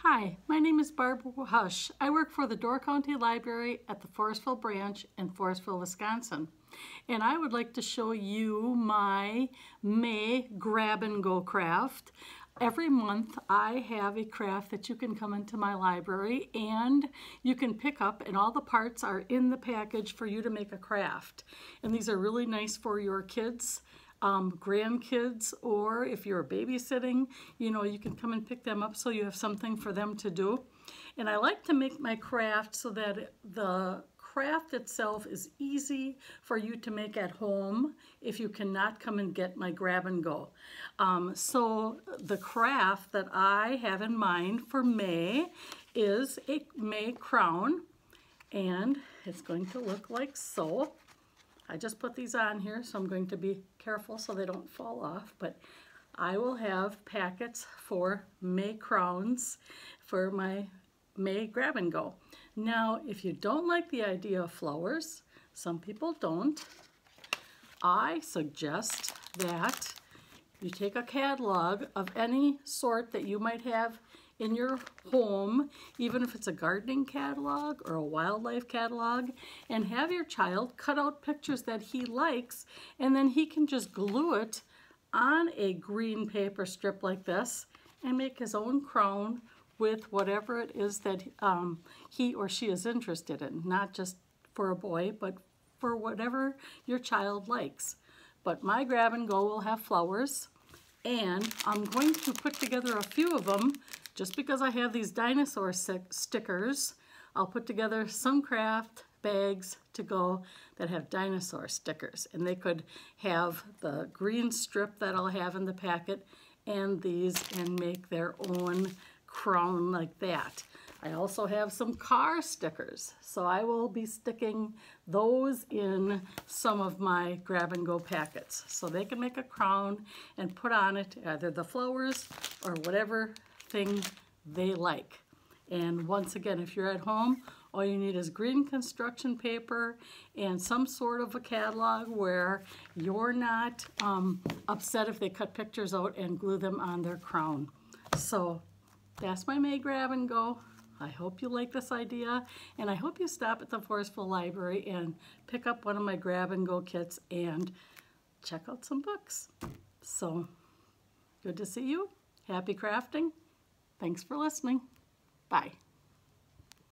Hi, my name is Barbara Hush. I work for the Door County Library at the Forestville branch in Forestville, Wisconsin. And I would like to show you my May grab and go craft. Every month I have a craft that you can come into my library and you can pick up, and all the parts are in the package for you to make a craft. And these are really nice for your kids, grandkids, or if you're babysitting, you can come and pick them up so you have something for them to do. And I like to make my craft so that the craft itself is easy for you to make at home if you cannot come and get my grab and go. So the craft that I have in mind for May is a May crown, and it's going to look like so. I just put these on here, so I'm going to be careful so they don't fall off, but I will have packets for May crowns for my May grab and go. Now, if you don't like the idea of flowers, some people don't, I suggest that you take a catalog of any sort that you might have in your home, even if it's a gardening catalog or a wildlife catalog, and have your child cut out pictures that he likes, and then he can just glue it on a green paper strip like this and make his own crown with whatever it is that he or she is interested in, not just for a boy, but for whatever your child likes. But my grab and go will have flowers, and I'm going to put together a few of them. Just because I have these dinosaur stickers, I'll put together some craft bags to go that have dinosaur stickers, and they could have the green strip that I'll have in the packet and these, and make their own crown like that. I also have some car stickers, so I will be sticking those in some of my grab and go packets so they can make a crown and put on it either the flowers or whatever thing they like. And once again, if you're at home, all you need is green construction paper and some sort of a catalog where you're not upset if they cut pictures out and glue them on their crown. So that's my May grab and go. I hope you like this idea, and I hope you stop at the Forestville Library and pick up one of my grab and go kits and check out some books. So good to see you. Happy crafting. Thanks for listening. Bye.